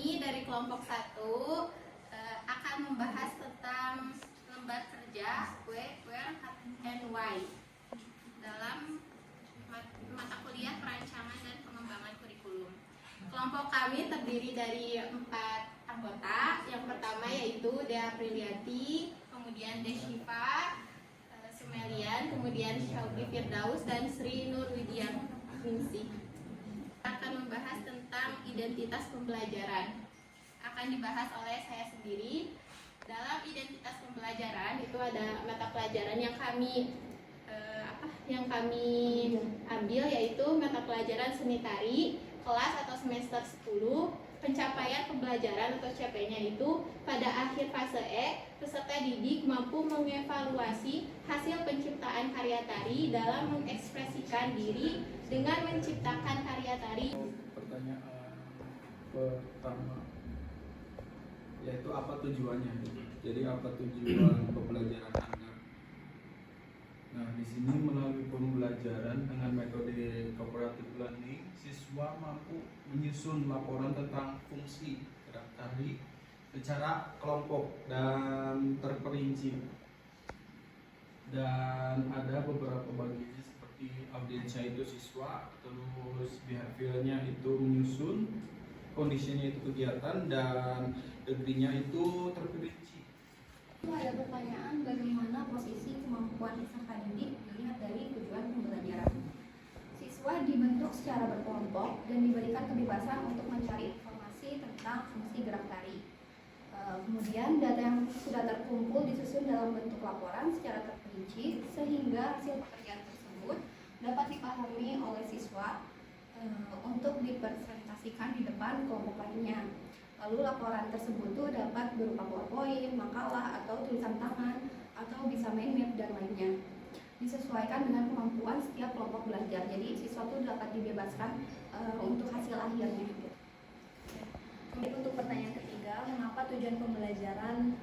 kami dari kelompok 1 akan membahas tentang lembar kerja Where and Why dalam mata kuliah perancangan dan pengembangan kurikulum. Kelompok kami terdiri dari 4 anggota. Yang pertama yaitu Dea Apriliati, kemudian Deshifa Sumelian, kemudian Syauqi Firdaus, dan Sri Nurwidian Ningsih. Akan membahas tentang identitas pembelajaran. Akan dibahas oleh saya sendiri. Dalam identitas pembelajaran itu ada mata pelajaran yang kami ambil, yaitu mata pelajaran seni tari kelas atau semester 10. Pencapaian pembelajaran atau CP-nya itu pada akhir fase E, peserta didik mampu mengevaluasi hasil penciptaan karya tari dalam mengekspresikan diri dengan menciptakan karya tari. Pertanyaan pertama yaitu apa tujuannya? Jadi apa tujuan pembelajaran Anda? Nah, di sini melalui pembelajaran dengan metode cooperative learning, siswa mampu menyusun laporan tentang fungsi gerak tari secara kelompok dan terperinci. Dan ada beberapa bagian seperti audiensnya itu siswa, terus behaviornya itu menyusun, kondisinya itu kegiatan, dan degree-nya itu terperinci. Ada pertanyaan bagaimana posisi kemampuan peserta didik dilihat dari tujuan pembelajaran. Siswa dibentuk secara berkelompok dan diberikan kebebasan untuk mencari informasi tentang fungsi gerak tari. Kemudian data yang sudah terkumpul disusun dalam bentuk laporan secara terperinci sehingga hasil pekerjaan tersebut dapat dipahami oleh siswa untuk dipresentasikan di depan kelompok lainnya. Lalu laporan tersebut tuh dapat berupa PowerPoint, makalah, atau tulisan tangan, atau bisa mind map dan lainnya. Disesuaikan dengan kemampuan setiap kelompok belajar. Jadi siswa tuh dapat dibebaskan untuk hasil akhirnya. Kemudian untuk pertanyaan ketiga, mengapa tujuan pembelajaran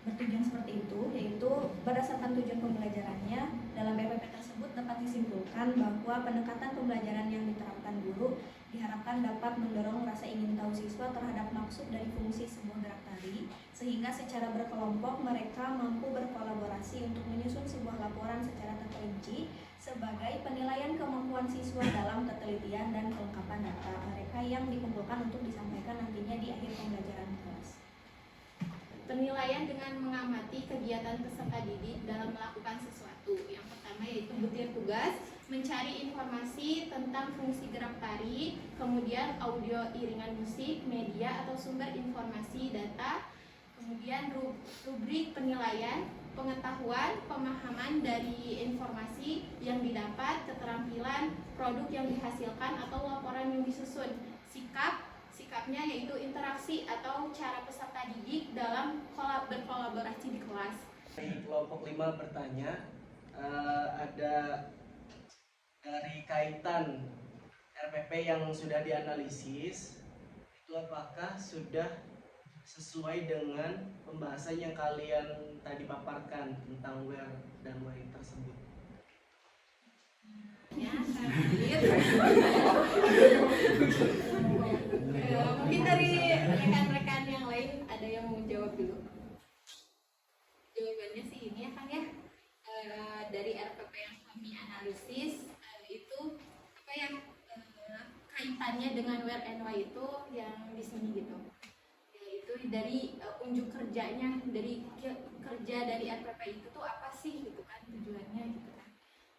bertujuan seperti itu? Yaitu berdasarkan tujuan pembelajarannya, dalam RPP tersebut dapat disimpulkan bahwa pendekatan pembelajaran yang diterapkan guru diharapkan dapat mendorong rasa ingin tahu siswa terhadap maksud dari fungsi sebuah gerak tari, sehingga secara berkelompok mereka mampu berkolaborasi untuk menyusun sebuah laporan secara terperinci sebagai penilaian kemampuan siswa dalam ketelitian dan kelengkapan data mereka yang dikumpulkan untuk disampaikan nantinya di akhir pembelajaran kelas. Penilaian dengan mengamati kegiatan peserta didik dalam melakukan sesuatu. Yang pertama yaitu butir tugas, mencari informasi tentang fungsi gerak tari, kemudian audio iringan musik, media atau sumber informasi data, kemudian rubrik penilaian, pengetahuan, pemahaman dari informasi yang didapat, keterampilan, produk yang dihasilkan atau laporan yang disusun, sikapnya yaitu interaksi atau cara peserta didik dalam berkolaborasi di kelas. Kelompok 5 bertanya, ada dari kaitan RPP yang sudah dianalisis, itu apakah sudah sesuai dengan pembahasan yang kalian tadi paparkan tentang where dan why tersebut? Ya, mungkin dari rekan-rekan yang lain ada yang mau jawab dulu. Jawabannya sih ini ya kan ya, dari RPP yang kami analisis itu apa yang kaitannya dengan where and why itu yang di sini gitu. Yaitu dari unjuk kerjanya, dari kerja dari RPP itu tuh apa sih gitu kan tujuannya gitu kan.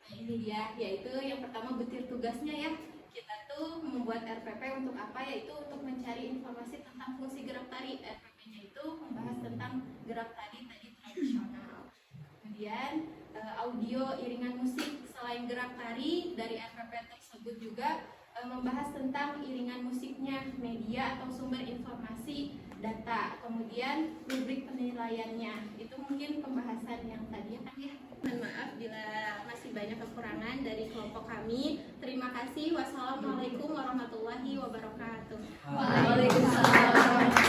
Nah ini dia, yaitu yang pertama butir tugasnya ya. Kita tuh membuat RPP untuk apa? Yaitu untuk mencari informasi tentang fungsi gerak tari. RPP-nya itu membahas tentang gerak tari tradisional. Kemudian audio iringan musik, selain gerak tari dari RPP tersebut juga membahas tentang iringan musiknya, media atau sumber informasi data, kemudian rubrik penilaiannya. Itu mungkin pembahasan yang tadi ya kan ya. Mohon maaf bila masih banyak kekurangan dari kelompok kami. Terima kasih. Wassalamualaikum warahmatullahi wabarakatuh. Waalaikumsalam.